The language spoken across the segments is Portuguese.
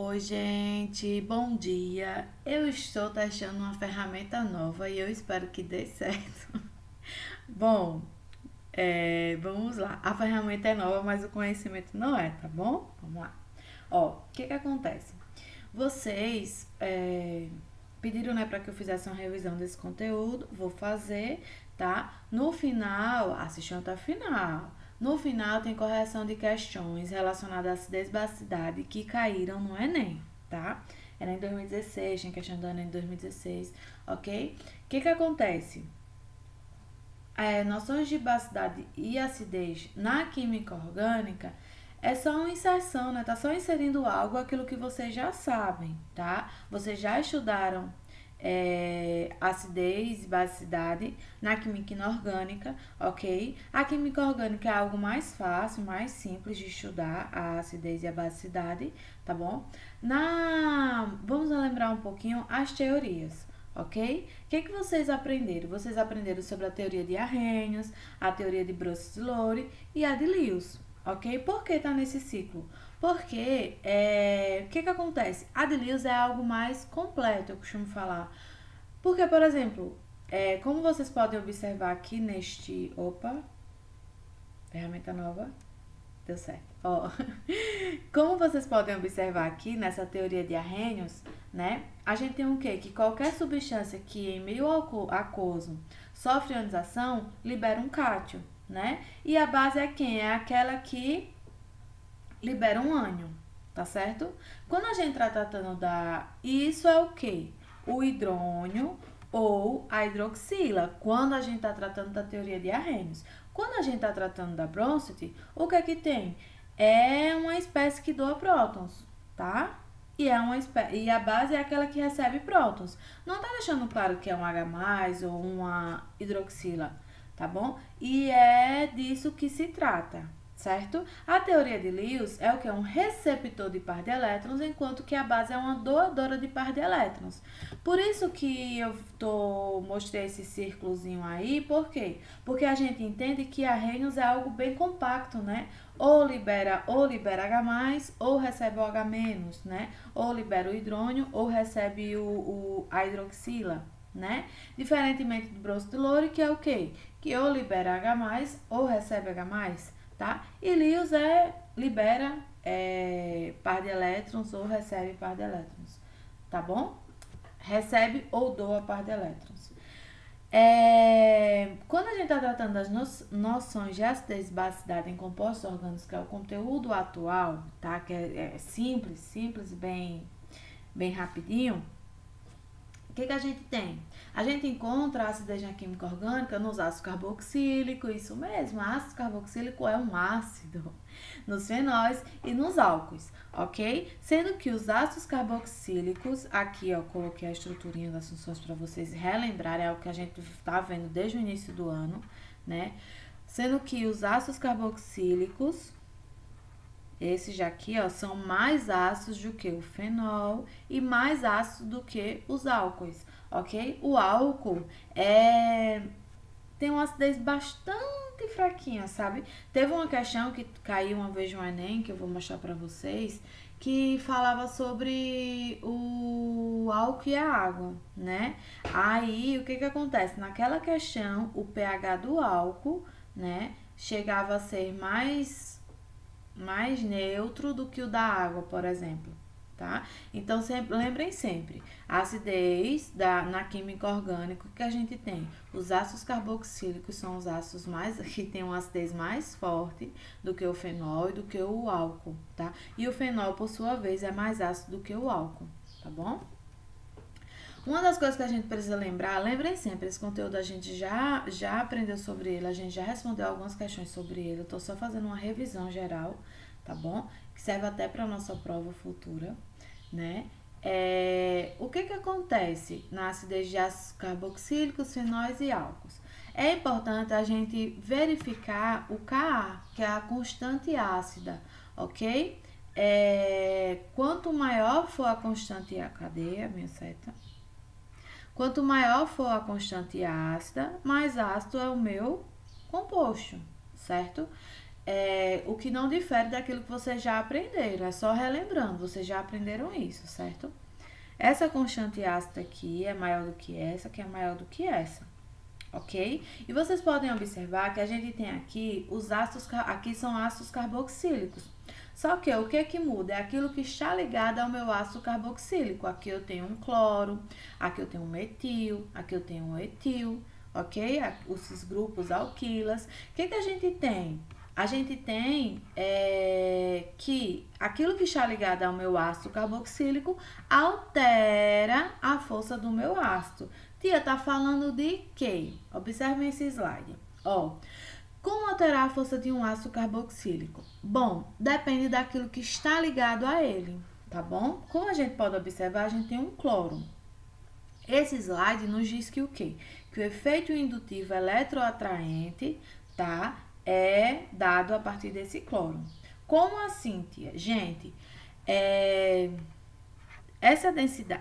Oi, gente, bom dia. Eu estou testando uma ferramenta nova e eu espero que dê certo. Bom, vamos lá. A ferramenta é nova, mas o conhecimento não é, tá bom? Vamos lá. Ó, o que que acontece? Vocês pediram, né, para que eu fizesse uma revisão desse conteúdo. Vou fazer, tá? No final, assistam até o final. No final tem correção de questões relacionadas à acidez e basicidade que caíram no Enem, tá? Era em 2016, tinha questão do Enem em 2016, ok? O que que acontece? Noções de basicidade e acidez na química orgânica é só uma inserção, né? Tá só inserindo algo, aquilo que vocês já sabem, tá? Vocês já estudaram acidez e basicidade na química inorgânica, ok? A química orgânica é algo mais fácil, mais simples de estudar, a acidez e a basicidade, tá bom? Vamos lembrar um pouquinho as teorias. Ok? O que vocês aprenderam? Vocês aprenderam sobre a teoria de Arrhenius, a teoria de Brochet-Lowry e a de Lewis, ok? Por que tá nesse ciclo? Porque, o que acontece? A de Lewis é algo mais completo, eu costumo falar. Porque, por exemplo, como vocês podem observar aqui neste... Opa! Ferramenta nova. Deu certo. Ó, como vocês podem observar aqui nessa teoria de Arrhenius, né? A gente tem o quê? Que qualquer substância que em meio aquoso sofre ionização, libera um cátion, né? E a base é quem? É aquela que libera um ânion, tá certo? Quando a gente está tratando isso é o quê? O hidrônio ou a hidroxila, quando a gente está tratando da teoria de Arrhenius. Quando a gente está tratando da Bronsted, o que é que tem? É uma espécie que doa prótons, tá? E a base é aquela que recebe prótons. Não tá deixando claro que é um H+, ou uma hidroxila, tá bom? E é disso que se trata, certo? A teoria de Lewis é o que? Um receptor de par de elétrons, enquanto que a base é uma doadora de par de elétrons. Por isso que eu mostrei esse círculozinho aí, por quê? Porque a gente entende que a Arrhenius é algo bem compacto, né? Ou libera H+, ou recebe o H-, né? Ou libera o hidrônio, ou recebe a hidroxila, né? Diferentemente do Brochet-Lowry, que é o quê? Que ou libera H+, ou recebe H+, tá? E Lewis libera par de elétrons ou recebe par de elétrons, tá bom? Recebe ou doa par de elétrons. Quando a gente está tratando das noções de acidez e basicidade em compostos orgânicos, que é o conteúdo atual, tá? Que é simples, bem rapidinho. O que a gente tem? A gente encontra a acidez na química orgânica nos ácidos carboxílicos, isso mesmo, ácido carboxílico é um ácido, nos fenóis e nos álcoois, ok? Sendo que os ácidos carboxílicos, aqui eu coloquei a estruturinha das funções para vocês relembrarem, é o que a gente está vendo desde o início do ano, né? Sendo que os ácidos carboxílicos, esses já aqui, ó, são mais ácidos do que o fenol e mais ácidos do que os álcoois, ok? O álcool tem uma acidez bastante fraquinha, sabe? Teve uma questão que caiu uma vez no Enem, que eu vou mostrar pra vocês, que falava sobre o álcool e a água, né? Aí, o que acontece? Naquela questão, o pH do álcool, né, chegava a ser mais neutro do que o da água, por exemplo, tá? Então, lembrem sempre, a acidez na química orgânica que a gente tem, os ácidos carboxílicos são os ácidos que têm uma acidez mais forte do que o fenol e do que o álcool, tá? E o fenol, por sua vez, é mais ácido do que o álcool, tá bom? Uma das coisas que a gente precisa lembrar, lembrem sempre, esse conteúdo a gente já aprendeu sobre ele, a gente já respondeu algumas questões sobre ele, eu tô só fazendo uma revisão geral, tá bom? Que serve até para nossa prova futura, né? O que acontece na acidez de ácidos carboxílicos, fenóis e álcools? É importante a gente verificar o Ka, que é a constante ácida, ok? Quanto maior for a constante... Cadê a minha seta? Quanto maior for a constante ácida, mais ácido é o meu composto, certo? o que não difere daquilo que vocês já aprenderam. É só relembrando, vocês já aprenderam isso, certo? Essa constante ácida aqui é maior do que essa, que é maior do que essa, ok? E vocês podem observar que a gente tem aqui os ácidos, aqui são ácidos carboxílicos. Só que o que é que muda? É aquilo que está ligado ao meu ácido carboxílico. Aqui eu tenho um cloro, aqui eu tenho um metil, aqui eu tenho um etil, ok? Esses grupos alquilas. O que a gente tem? A gente tem que aquilo que está ligado ao meu ácido carboxílico altera a força do meu ácido. Tia, tá falando de quê? Observe esse slide. Ó, como alterar a força de um ácido carboxílico? Bom, depende daquilo que está ligado a ele, tá bom? Como a gente pode observar, a gente tem um cloro. Esse slide nos diz que o quê? Que o efeito indutivo eletroatraente, tá? É dado a partir desse cloro. Como assim, tia? Gente,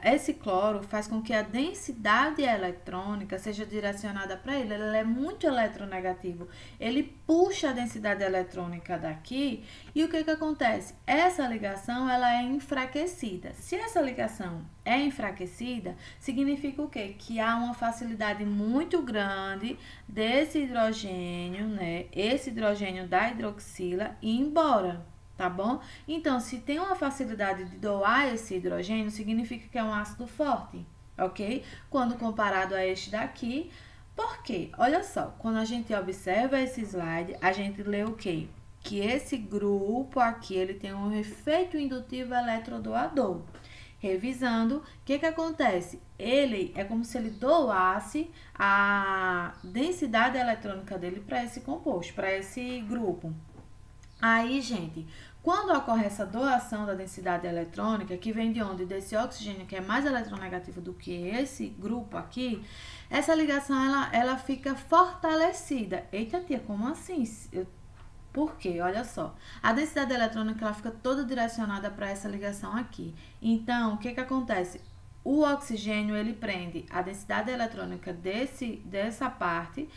esse cloro faz com que a densidade eletrônica seja direcionada para ele. Ele é muito eletronegativo. Ele puxa a densidade eletrônica daqui e o que acontece? Essa ligação ela é enfraquecida. Se essa ligação é enfraquecida, significa o quê? Que há uma facilidade muito grande desse hidrogênio, né? Esse hidrogênio da hidroxila ir embora. Tá bom? Então, se tem uma facilidade de doar esse hidrogênio, significa que é um ácido forte, ok? Quando comparado a este daqui, por quê? Olha só, quando a gente observa esse slide, a gente lê o quê? Que esse grupo aqui, ele tem um efeito indutivo eletrodoador. Revisando, o que acontece? Ele é como se ele doasse a densidade eletrônica dele para esse composto, para esse grupo. Aí, gente, quando ocorre essa doação da densidade eletrônica, que vem de onde? Desse oxigênio que é mais eletronegativo do que esse grupo aqui, essa ligação ela fica fortalecida. Eita, tia, como assim? Por quê? Olha só. A densidade eletrônica ela fica toda direcionada para essa ligação aqui. Então, o que acontece? O oxigênio, ele prende a densidade eletrônica dessa parte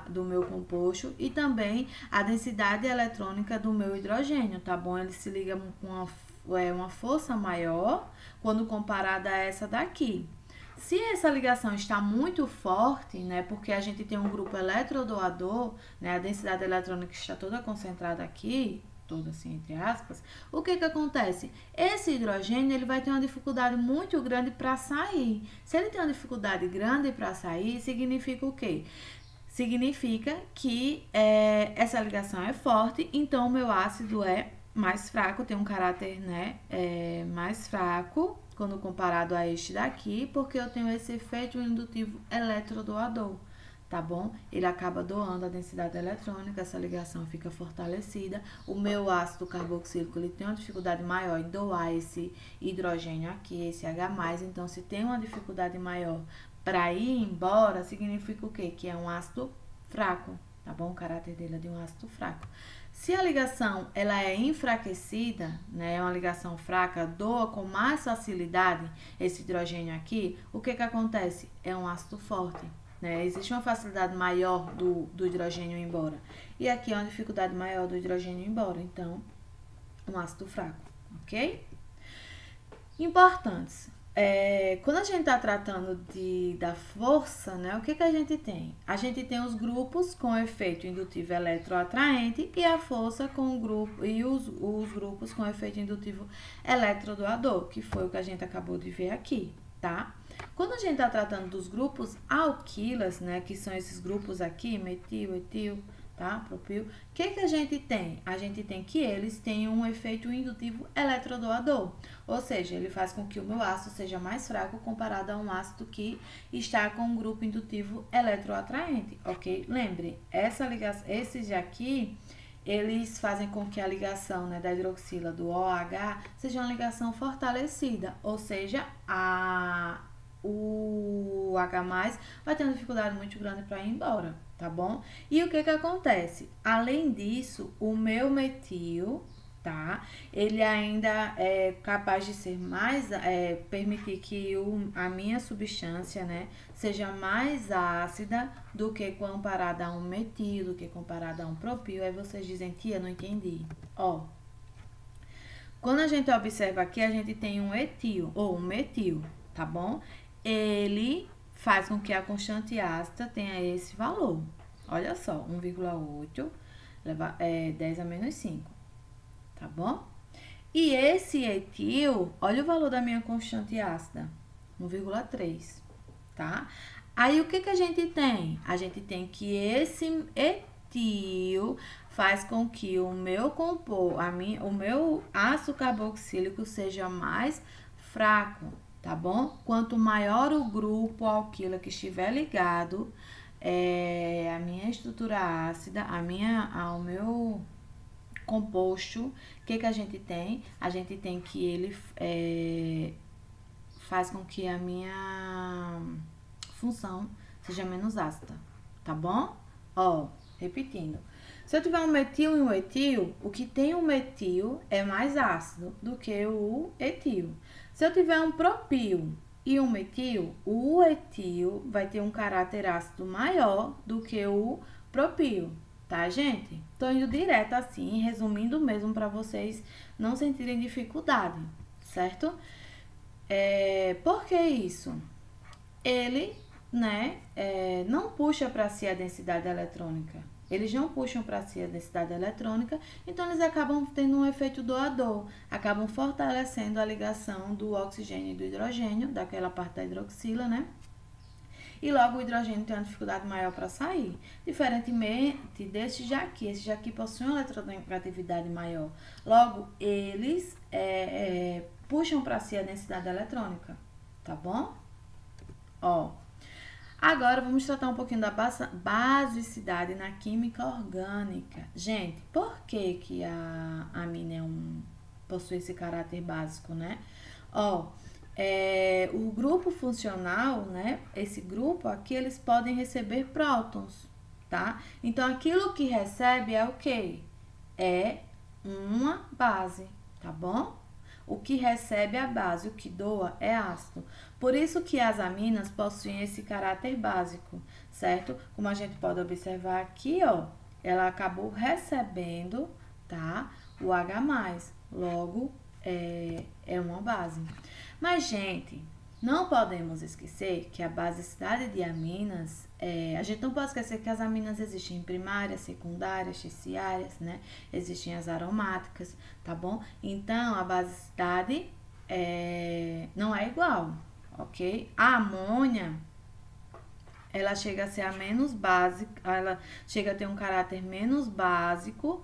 do meu composto e também a densidade eletrônica do meu hidrogênio, tá bom? Ele se liga com uma força maior quando comparada a essa daqui. Se essa ligação está muito forte, né, porque a gente tem um grupo eletrodoador, né, a densidade eletrônica está toda concentrada aqui, toda assim, entre aspas, o que acontece? Esse hidrogênio, ele vai ter uma dificuldade muito grande para sair. Se ele tem uma dificuldade grande para sair, significa o quê? Significa que essa ligação é forte, então o meu ácido é mais fraco, tem um caráter, né, mais fraco, quando comparado a este daqui, porque eu tenho esse efeito indutivo eletrodoador. Tá bom? Ele acaba doando a densidade eletrônica, essa ligação fica fortalecida. O meu ácido carboxílico, ele tem uma dificuldade maior em doar esse hidrogênio aqui, esse H+, então se tem uma dificuldade maior para ir embora, significa o quê? Que é um ácido fraco, tá bom? O caráter dele é de um ácido fraco. Se a ligação ela é enfraquecida, né, é uma ligação fraca, doa com mais facilidade esse hidrogênio aqui, o que acontece? É um ácido forte. Né? Existe uma facilidade maior do hidrogênio ir embora. E aqui é uma dificuldade maior do hidrogênio ir embora. Então, um ácido fraco, ok? Importantes. Quando a gente está tratando da força, né? O que a gente tem? A gente tem os grupos com efeito indutivo eletroatraente e a força com o grupo e os grupos com efeito indutivo eletrodoador, que foi o que a gente acabou de ver aqui, tá? Quando a gente está tratando dos grupos alquilas, né, que são esses grupos aqui, metil, etil, tá, propil, o que a gente tem? A gente tem que eles têm um efeito indutivo eletrodoador, ou seja, ele faz com que o meu ácido seja mais fraco comparado a um ácido que está com um grupo indutivo eletroatraente, ok? Lembre, esses aqui, eles fazem com que a ligação, né, da hidroxila do OH seja uma ligação fortalecida, ou seja, o H+ vai ter uma dificuldade muito grande para ir embora, tá bom? E o que acontece? Além disso, o meu metil, tá? Ele ainda é capaz de ser mais, permitir que a minha substância, né, seja mais ácida do que comparada a um metil, do que comparada a um propil. Aí vocês dizem, tia, não entendi. Ó, quando a gente observa aqui, a gente tem um etil ou um metil, tá bom? Ele faz com que a constante ácida tenha esse valor. Olha só, 1,8 10 a menos 5, tá bom? E esse etil, olha o valor da minha constante ácida, 1,3, tá? Aí, o que que a gente tem? A gente tem que esse etil faz com que o meu o meu ácido carboxílico seja mais fraco, tá bom? Quanto maior o grupo alquilo que estiver ligado, a minha estrutura ácida, ao meu composto, o que que a gente tem? A gente tem que ele faz com que a minha função seja menos ácida, tá bom? Ó, repetindo. Se eu tiver um metil e um etil, o que tem um metil é mais ácido do que o etil. Se eu tiver um propil e um metil, o etil vai ter um caráter ácido maior do que o propil, tá, gente? Tô indo direto assim, resumindo mesmo para vocês não sentirem dificuldade, certo? Por que isso? Ele, né, não puxa para si a densidade eletrônica. Eles não puxam para si a densidade eletrônica, então eles acabam tendo um efeito doador, acabam fortalecendo a ligação do oxigênio e do hidrogênio, daquela parte da hidroxila, né? E logo o hidrogênio tem uma dificuldade maior para sair. Diferentemente desses aqui, esses aqui possuem uma eletronegatividade maior. Logo, eles puxam para si a densidade eletrônica, tá bom? Ó. Agora, vamos tratar um pouquinho da basicidade na química orgânica. Gente, por que que a amina possui esse caráter básico, né? Ó, o grupo funcional, né? Esse grupo aqui, eles podem receber prótons, tá? Então, aquilo que recebe é o quê? É uma base, tá bom? O que recebe é a base, o que doa é ácido. Por isso que as aminas possuem esse caráter básico, certo? Como a gente pode observar aqui, ó, ela acabou recebendo, tá? O H+, logo é uma base. Mas, gente, não podemos esquecer que a basicidade de aminas, a gente não pode esquecer que as aminas existem primárias, secundárias, terciárias, né? Existem as aromáticas, tá bom? Então, a basicidade não é igual, ok? A amônia, ela chega a ser a menos básica, ela chega a ter um caráter menos básico,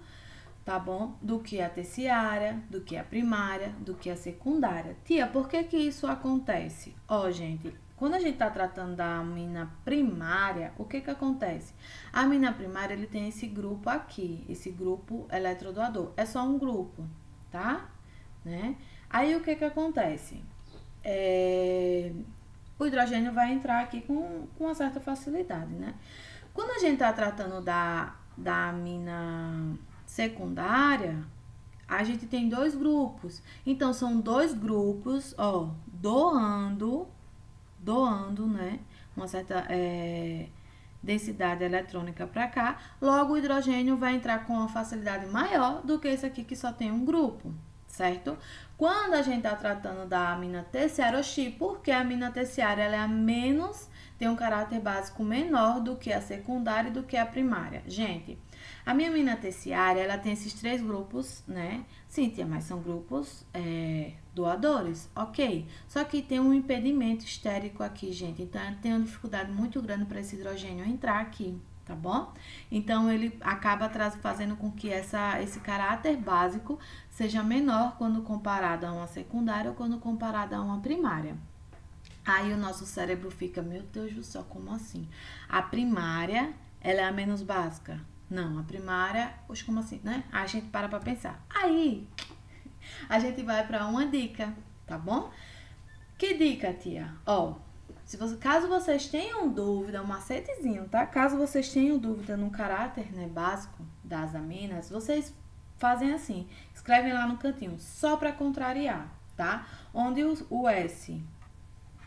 tá bom? Do que a terciária, do que a primária, do que a secundária. Tia, por que que isso acontece? Ó, gente, quando a gente tá tratando da amina primária, o que que acontece? A amina primária, ele tem esse grupo aqui, esse grupo eletrodoador. É só um grupo, tá? Né? Aí, o que que acontece? O hidrogênio vai entrar aqui com uma certa facilidade, né? Quando a gente tá tratando da amina secundária, a gente tem dois grupos. Então, são dois grupos, ó, doando, né, uma certa densidade eletrônica para cá. Logo, o hidrogênio vai entrar com uma facilidade maior do que esse aqui que só tem um grupo, certo? Quando a gente tá tratando da amina terciária, porque a amina terciária ela tem um caráter básico menor do que a secundária e do que a primária. Gente, a minha amina terciária, ela tem esses três grupos, né? Sim, tia, mas são grupos doadores, ok. Só que tem um impedimento estérico aqui, gente. Então, tem uma dificuldade muito grande para esse hidrogênio entrar aqui, tá bom? Então, ele acaba fazendo com que esse caráter básico seja menor quando comparado a uma secundária ou quando comparado a uma primária. Aí, o nosso cérebro fica, meu Deus do céu, como assim? A primária, ela é a menos básica? Não, a primária, poxa, como assim, né? Aí a gente para pra pensar. Aí, a gente vai pra uma dica, tá bom? Que dica, tia? Ó, caso vocês tenham dúvida, um macetezinho, tá? Caso vocês tenham dúvida no caráter, né, básico das aminas, vocês fazem assim, escrevem lá no cantinho, só para contrariar, tá? Onde o S,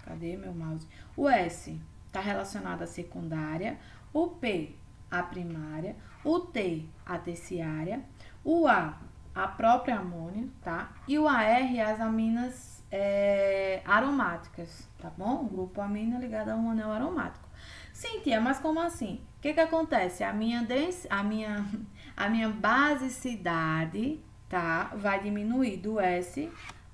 cadê meu mouse? O S tá relacionado à secundária, o P a primária, o T a terciária, o a própria amônia, tá? E o AR as aminas aromáticas, tá bom? O grupo amina ligado a um anel aromático. Sim, tia, mas como assim? O que acontece? A minha basicidade, tá? Vai diminuir do S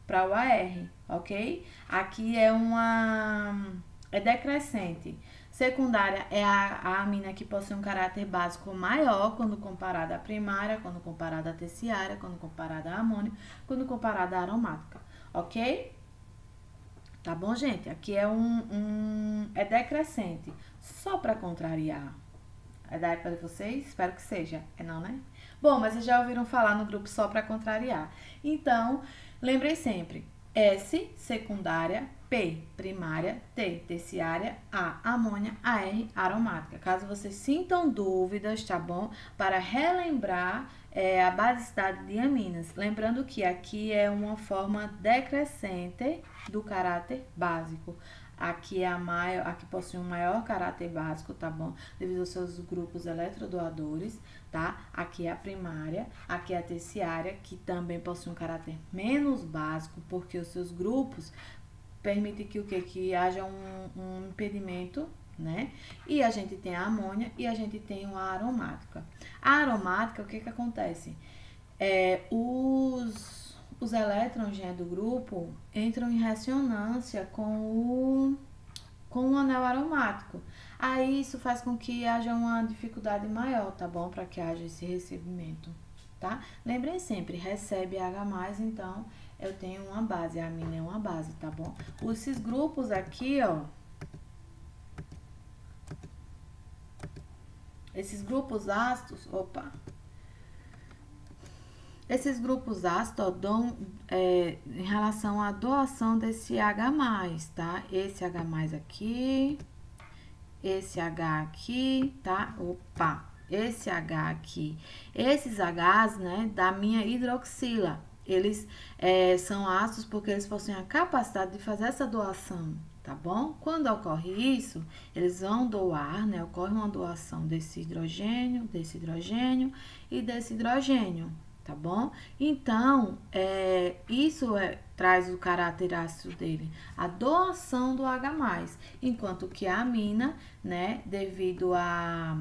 para o AR, ok? Aqui é decrescente. Secundária é a amina que possui um caráter básico maior quando comparada à primária, quando comparada à terciária, quando comparada à amônia, quando comparada à aromática, ok? Tá bom, gente? Aqui é é decrescente, só para contrariar. É da época de vocês? Espero que seja. É não, né? Bom, mas vocês já ouviram falar no grupo só para contrariar. Então, lembrem sempre. S, secundária, P, primária, T, terciária, A, amônia, AR, aromática. Caso vocês sintam dúvidas, tá bom? Para relembrar a basicidade de aminas. Lembrando que aqui é uma forma decrescente do caráter básico. Aqui é a que possui um maior caráter básico, tá bom? Devido aos seus grupos eletrodoadores, tá? Aqui é a primária, aqui é a terciária, que também possui um caráter menos básico, porque os seus grupos permitem que o quê? Que haja um impedimento, né? E a gente tem a amônia e a gente tem a aromática. A aromática, o que acontece? Os elétrons, né, do grupo entram em ressonância com o anel aromático. Aí isso faz com que haja uma dificuldade maior, tá bom? Para que haja esse recebimento, tá? Lembrem sempre, recebe H+, então eu tenho uma base, a amina é uma base, tá bom? Esses grupos aqui, ó, esses grupos ácidos, esses grupos ácidos, ó, dão em relação à doação desse H+, tá? Esse H+ aqui, esse H aqui, tá? Esse H aqui. Esses Hs, né, da minha hidroxila, eles são ácidos porque eles possuem a capacidade de fazer essa doação, tá bom? Quando ocorre isso, eles vão doar, né? Ocorre uma doação desse hidrogênio e desse hidrogênio, tá bom? Então, isso traz o caráter ácido dele, a doação do H+, enquanto que a amina, né, devido a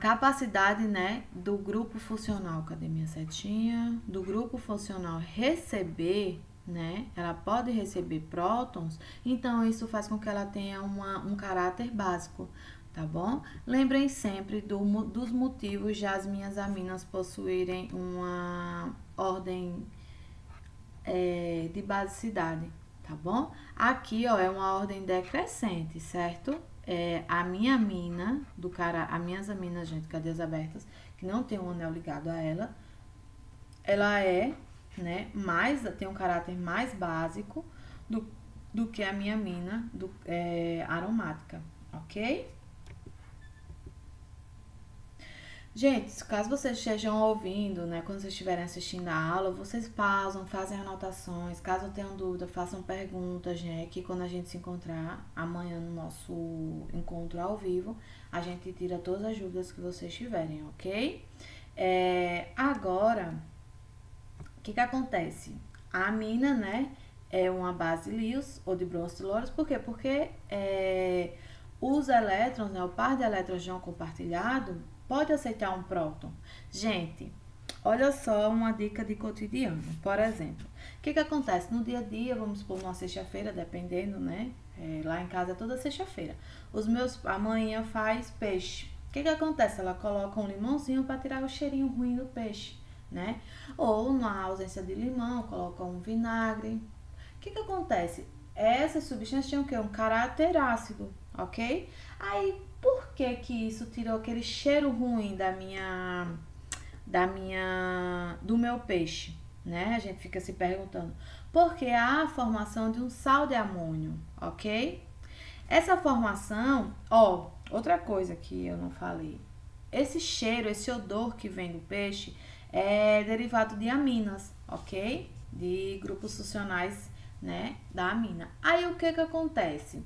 capacidade, né, do grupo funcional, cadê minha setinha? Do grupo funcional receber, né, ela pode receber prótons, então isso faz com que ela tenha um caráter básico, tá bom? Lembrem sempre dos motivos de as minhas aminas possuírem uma ordem de basicidade, tá bom? Aqui, ó, é uma ordem decrescente, certo? A minha amina, as minhas aminas, gente, cadê as abertas, que não tem um anel ligado a ela, ela né, tem um caráter mais básico do que a minha amina aromática, ok? Gente, caso vocês estejam ouvindo, né, quando vocês estiverem assistindo a aula, vocês pausam, fazem anotações, caso tenham dúvida, façam perguntas, né, que quando a gente se encontrar amanhã no nosso encontro ao vivo, a gente tira todas as dúvidas que vocês tiverem, ok? Agora, o que acontece? A amina, né, é uma base Lewis ou de Bronsted-Lawrence, por quê? Porque os elétrons, né, o par de elétrons de um compartilhado pode aceitar um próton. Gente, olha só uma dica de cotidiano. Por exemplo, o que acontece? No dia a dia, vamos supor, numa sexta-feira, dependendo, né? Lá em casa é toda sexta-feira. A mãe faz peixe. O que acontece? Ela coloca um limãozinho para tirar o cheirinho ruim do peixe, né? Ou, na ausência de limão, coloca um vinagre. O que acontece? Essas substâncias tinham o quê? Um caráter ácido, ok? Aí, por que isso tirou aquele cheiro ruim do meu peixe, né? A gente fica se perguntando. Porque há a formação de um sal de amônio, ok? Essa formação, outra coisa que eu não falei. esse cheiro, esse odor que vem do peixe é derivado de aminas, ok? De grupos funcionais, né, da amina. Aí o que acontece?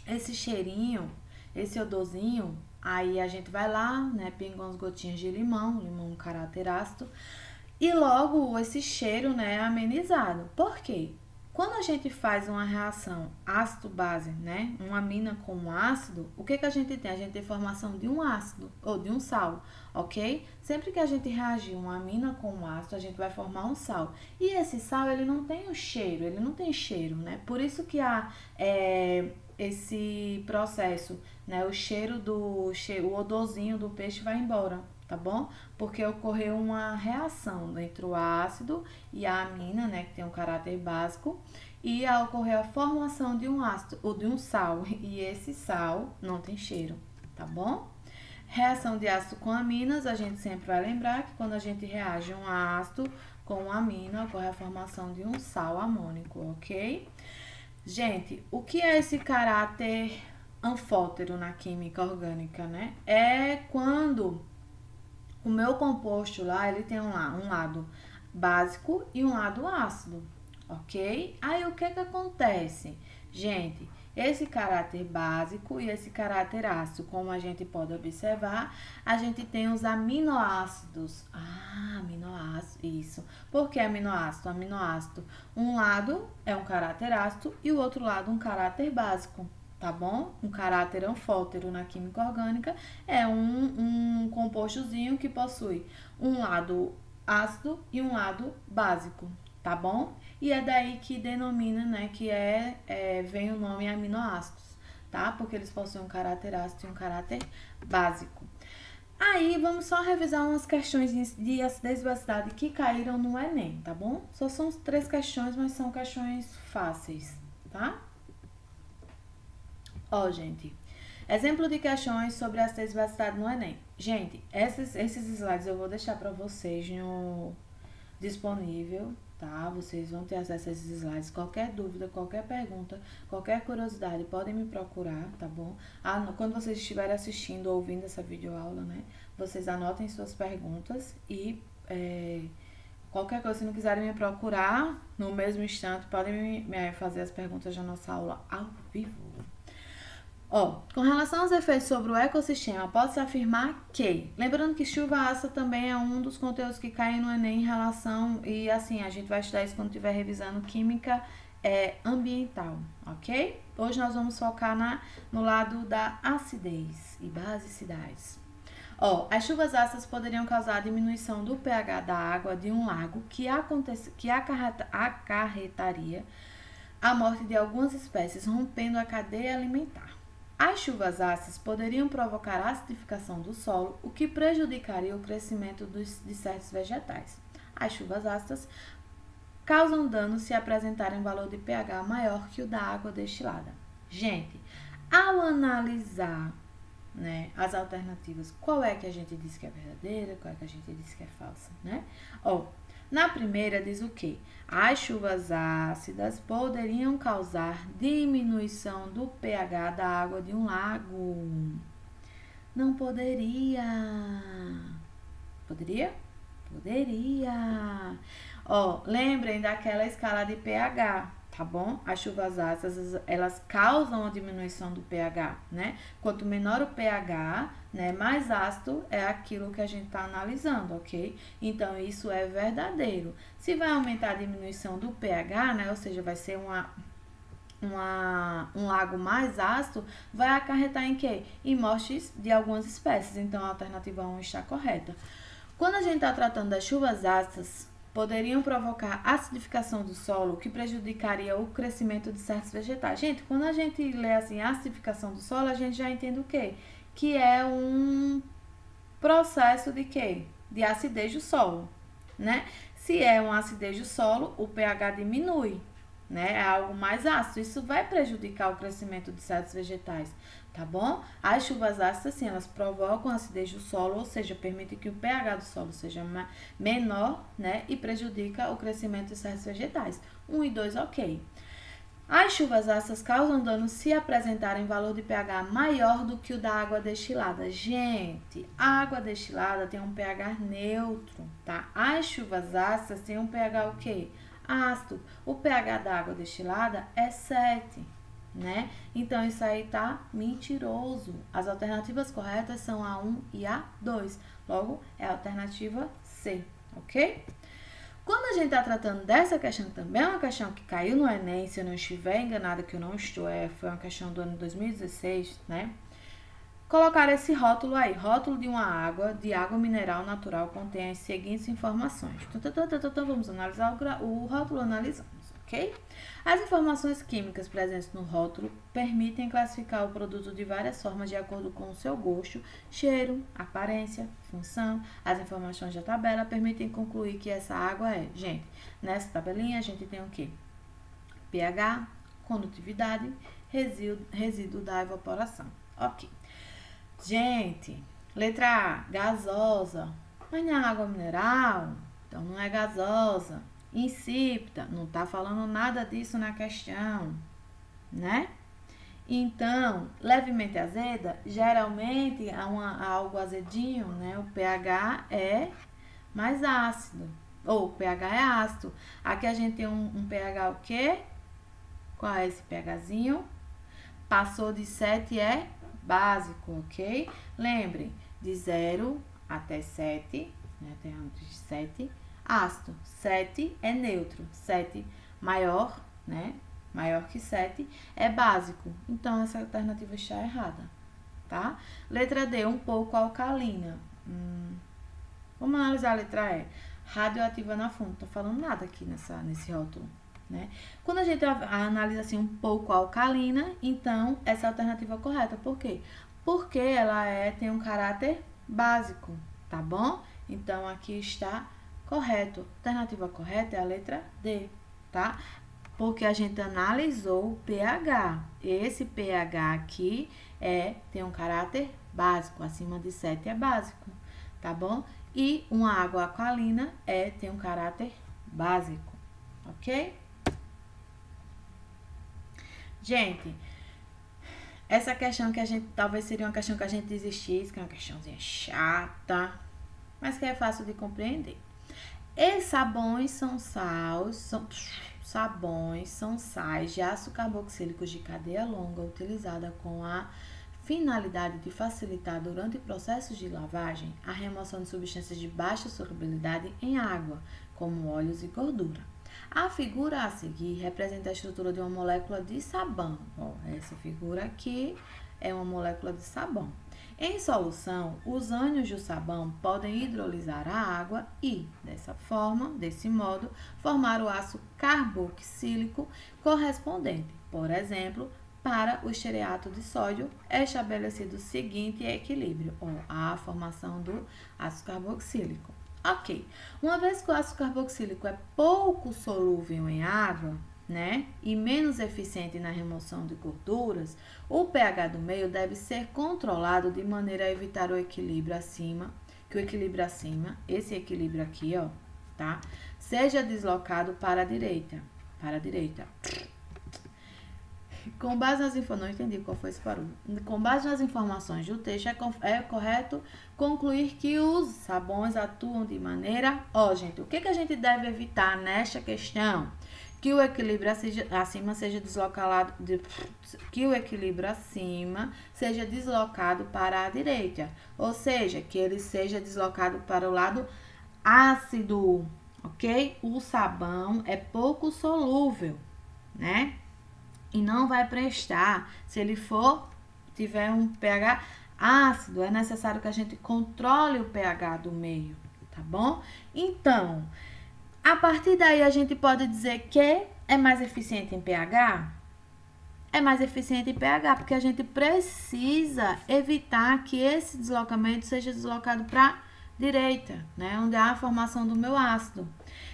Esse cheirinho, esse odorzinho, aí a gente vai lá, né, pinga umas gotinhas de limão, limão caráter ácido, e logo esse cheiro, né, é amenizado. Por quê? Quando a gente faz uma reação ácido-base, né, uma amina com um ácido, o que a gente tem? A gente tem formação de um ácido ou de um sal, ok? Sempre que a gente reagir uma amina com um ácido, a gente vai formar um sal. E esse sal, ele não tem o cheiro, ele não tem cheiro, né? Por isso que há esse processo, né, o odorzinho do peixe vai embora, tá bom? Porque ocorreu uma reação entre o ácido e a amina, né, que tem um caráter básico, e ocorreu a formação de um ácido ou de um sal, e esse sal não tem cheiro, tá bom? Reação de ácido com aminas, a gente sempre vai lembrar que quando a gente reage um ácido com uma amina, ocorre a formação de um sal amônico, ok? Gente, o que é esse caráter anfótero na química orgânica, né? É quando o meu composto lá, ele tem um lado básico e um lado ácido, ok? Aí, o que acontece? Gente, esse caráter básico e esse caráter ácido, como a gente pode observar, a gente tem os aminoácidos. Ah, aminoácido, isso. Por que aminoácido? Aminoácido, um lado é um caráter ácido e o outro lado um caráter básico. Tá bom? Um caráter anfótero na química orgânica é um compostozinho que possui um lado ácido e um lado básico, tá bom? E é daí que denomina, né, que vem o nome aminoácidos, tá? Porque eles possuem um caráter ácido e um caráter básico. Aí, vamos só revisar umas questões de acidez e basicidade que caíram no Enem, tá bom? Só são 3 questões, mas são questões fáceis, tá? Ó, gente, exemplo de questões sobre acidez e basicidade no Enem. Gente, esses slides eu vou deixar para vocês no disponível, tá? Vocês vão ter acesso a esses slides. Qualquer dúvida, qualquer pergunta, qualquer curiosidade, podem me procurar, tá bom? Quando vocês estiverem assistindo ou ouvindo essa videoaula, né? Vocês anotem suas perguntas e qualquer coisa, se não quiserem me procurar no mesmo instante, podem me fazer as perguntas da nossa aula ao vivo. Ó, com relação aos efeitos sobre o ecossistema, pode-se afirmar que, lembrando que chuva ácida também é um dos conteúdos que caem no Enem em relação, e assim, a gente vai estudar isso quando estiver revisando química ambiental, ok? Hoje nós vamos focar no lado da acidez e basicidades. Ó, as chuvas ácidas poderiam causar a diminuição do pH da água de um lago que acarretaria a morte de algumas espécies, rompendo a cadeia alimentar. As chuvas ácidas poderiam provocar a acidificação do solo, o que prejudicaria o crescimento de certos vegetais. As chuvas ácidas causam dano se apresentarem um valor de pH maior que o da água destilada. Gente, ao analisar, né, as alternativas, qual é que a gente diz que é verdadeira, qual é que a gente diz que é falsa, né? Ó, na primeira diz o quê? As chuvas ácidas poderiam causar diminuição do pH da água de um lago. Não poderia. Poderia? Poderia. Ó, lembrem daquela escala de pH, tá bom? As chuvas ácidas, elas causam a diminuição do pH, né? Quanto menor o pH, né, mais ácido é aquilo que a gente está analisando, ok? Então, isso é verdadeiro. Se vai aumentar a diminuição do pH, né, ou seja, vai ser um lago mais ácido, vai acarretar em quê? Em mortes de algumas espécies. Então, a alternativa 1 está correta. Quando a gente está tratando das chuvas ácidas, poderiam provocar acidificação do solo, que prejudicaria o crescimento de certos vegetais. Gente, quando a gente lê assim, acidificação do solo, a gente já entende o quê? Que é um processo de quê? De acidez do solo, né? Se é uma acidez do solo, o pH diminui, né? É algo mais ácido. Isso vai prejudicar o crescimento de certos vegetais, tá bom? As chuvas ácidas, sim, elas provocam a acidez do solo, ou seja, permitem que o pH do solo seja menor, né? E prejudica o crescimento de certos vegetais. 1 e 2, ok. As chuvas ácidas causam dano se apresentarem valor de pH maior do que o da água destilada. Gente, a água destilada tem um pH neutro, tá? As chuvas ácidas têm um pH o quê? Ácido. O pH da água destilada é 7, né? Então, isso aí tá mentiroso. As alternativas corretas são a 1 e a 2. Logo, é a alternativa C, ok? Quando a gente está tratando dessa questão, também é uma questão que caiu no Enem, se eu não estiver enganada, que eu não estou, foi uma questão do ano 2016, né? Colocar esse rótulo aí, rótulo de uma água, de água mineral natural, contém as seguintes informações. Então vamos analisar o rótulo, analisamos, ok? As informações químicas presentes no rótulo permitem classificar o produto de várias formas de acordo com o seu gosto, cheiro, aparência, função. As informações da tabela permitem concluir que essa água é. Gente, nessa tabelinha a gente tem o quê? pH, condutividade, resíduo da evaporação. Ok. Gente, letra A, gasosa. Mas não é água mineral, então não é gasosa. Insípida, não tá falando nada disso na questão, né? Então, levemente azeda, geralmente algo azedinho, né? O pH é mais ácido, ou o pH é ácido. Aqui a gente tem um pH o quê? Qual é esse pHzinho? Passou de 7 é básico, ok? Lembre, de 0 até 7, né? Tem antes de 7, ácido. 7 é neutro. 7 maior, né? Maior que 7 é básico. Então, essa alternativa está errada, tá? Letra D, um pouco alcalina. Vamos analisar a letra E. Radioativa na fonte. Não tô falando nada aqui nesse rótulo, né? Quando a gente analisa assim um pouco alcalina, então essa é a alternativa correta. Por quê? Porque ela tem um caráter básico, tá bom? Então, aqui está correto. A alternativa correta é a letra D, tá? Porque a gente analisou o pH. Esse pH aqui tem um caráter básico, acima de 7 é básico, tá bom? E uma água alcalina tem um caráter básico, ok? Gente, essa questão que a gente, talvez seria uma questão que a gente desistisse, que é uma questãozinha chata, mas que é fácil de compreender. E sabões são sais de ácido carboxílicos de cadeia longa utilizada com a finalidade de facilitar durante processos de lavagem a remoção de substâncias de baixa solubilidade em água, como óleos e gordura. A figura a seguir representa a estrutura de uma molécula de sabão. Ó, essa figura aqui é uma molécula de sabão. Em solução, os ânions do sabão podem hidrolisar a água e, desse modo, formar o ácido carboxílico correspondente. Por exemplo, para o estereato de sódio, é estabelecido o seguinte equilíbrio, a formação do ácido carboxílico. Ok, uma vez que o ácido carboxílico é pouco solúvel em água, né, e menos eficiente na remoção de gorduras, o pH do meio deve ser controlado de maneira a evitar o equilíbrio acima, esse equilíbrio aqui, ó, tá, seja deslocado para a direita, Com base nas informações, não entendi qual foi esse barulho. Com base nas informações do texto, é correto concluir que os sabões atuam de maneira... gente, o que a gente deve evitar nesta questão? Que o equilíbrio acima seja deslocado, para a direita. Ou seja, que ele seja deslocado para o lado ácido, ok? O sabão é pouco solúvel, né? E não vai prestar se ele tiver um pH ácido. É necessário que a gente controle o pH do meio, tá bom? Então, a partir daí a gente pode dizer que é mais eficiente em pH? É mais eficiente em pH, porque a gente precisa evitar que esse deslocamento seja deslocado para a direita, né? Onde há a formação do meu ácido.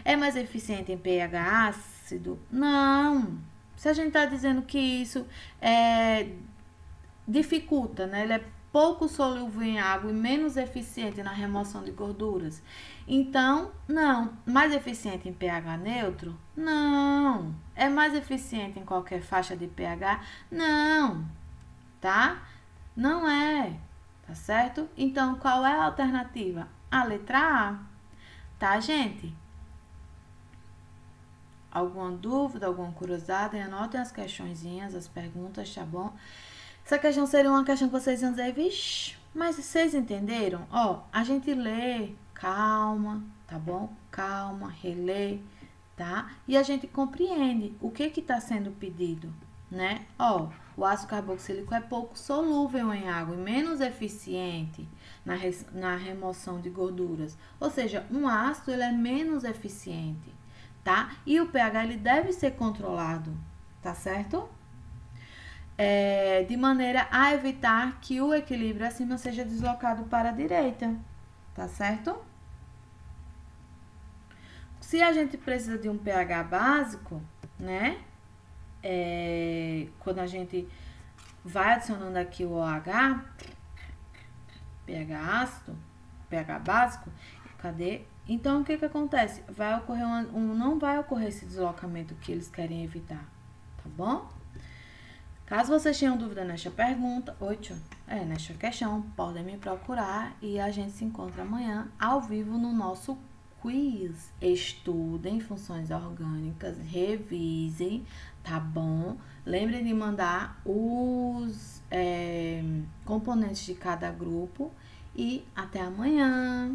É mais eficiente em pH ácido? Não. Se a gente está dizendo que isso dificulta, né? Ele é pouco solúvel em água e menos eficiente na remoção de gorduras. Então, não. Mais eficiente em pH neutro? Não. É mais eficiente em qualquer faixa de pH? Não. Tá? Não é. Tá certo? Então, qual é a alternativa? A letra A. Tá, gente? Alguma dúvida, alguma curiosidade? Anotem as questõezinhas, as perguntas, tá bom? Essa questão seria uma questão que vocês iam dizer, vixe, mas vocês entenderam? Ó, a gente lê, calma, tá bom? Calma, relê, tá? E a gente compreende o que está sendo pedido, né? Ó, o ácido carboxílico é pouco solúvel em água e menos eficiente na remoção de gorduras. Ou seja, um ácido ele é menos eficiente, tá? E o pH ele deve ser controlado, tá certo? De maneira a evitar que o equilíbrio acima seja deslocado para a direita, tá certo? Se a gente precisa de um pH básico, né? Quando a gente vai adicionando aqui o OH, pH ácido, pH básico, cadê? Então, o que acontece? Vai ocorrer não vai ocorrer esse deslocamento que eles querem evitar, tá bom? Caso vocês tenham dúvida nesta pergunta, nesta questão, podem me procurar e a gente se encontra amanhã ao vivo no nosso quiz. Estudem funções orgânicas, revisem, tá bom? Lembrem de mandar os componentes de cada grupo e até amanhã!